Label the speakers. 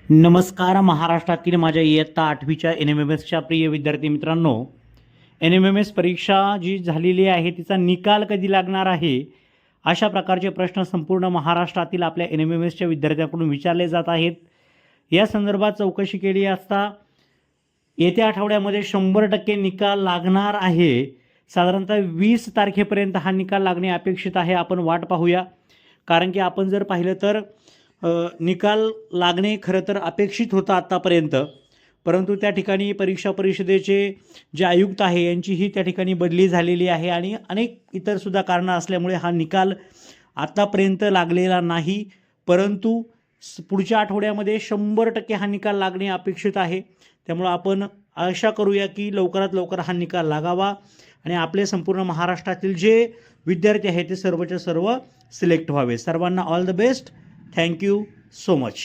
Speaker 1: नमस्कार महाराष्ट्रातील माझ्या इयत्ता 8वीच्या NMMSच्या प्रिय विद्यार्थी मित्रांनो, NMMS परीक्षा जी झालेली आहे तिचा निकाल कधी लागणार आहे अशा प्रकारचे प्रश्न संपूर्ण महाराष्ट्रातील आपल्या NMMSच्या विद्यार्थ्यांकडून विचारले जात आहेत। या संदर्भात चौकशी केली असता येत्या आठवड्यामध्ये 100% निकाल लागणार आहे। साधारणतः 20 तारखेपर्यंत हा निकाल लागणे अपेक्षित आहे। आपण वाट पाहूया, कारण की आपण जर पाहिलं तर निकाल लागणे खरं तर अपेक्षित होतं आत्तापर्यंत, परंतु त्या ठिकाणी परीक्षा परिषदेचे जे आयुक्त आहे यांचीही त्या ठिकाणी बदली झालेली आहे आणि अनेक इतरसुद्धा कारणं असल्यामुळे हा निकाल आत्तापर्यंत लागलेला नाही। परंतु पुढच्या आठवड्यामध्ये 100% हा निकाल लागणे अपेक्षित आहे। त्यामुळे आपण आशा करूया की लवकरात लवकर हा निकाल लागावा आणि आपले संपूर्ण महाराष्ट्रातील जे विद्यार्थी आहेत ते सर्वच्या सर्व सिलेक्ट व्हावे। सर्वांना all the best. Thank you so much.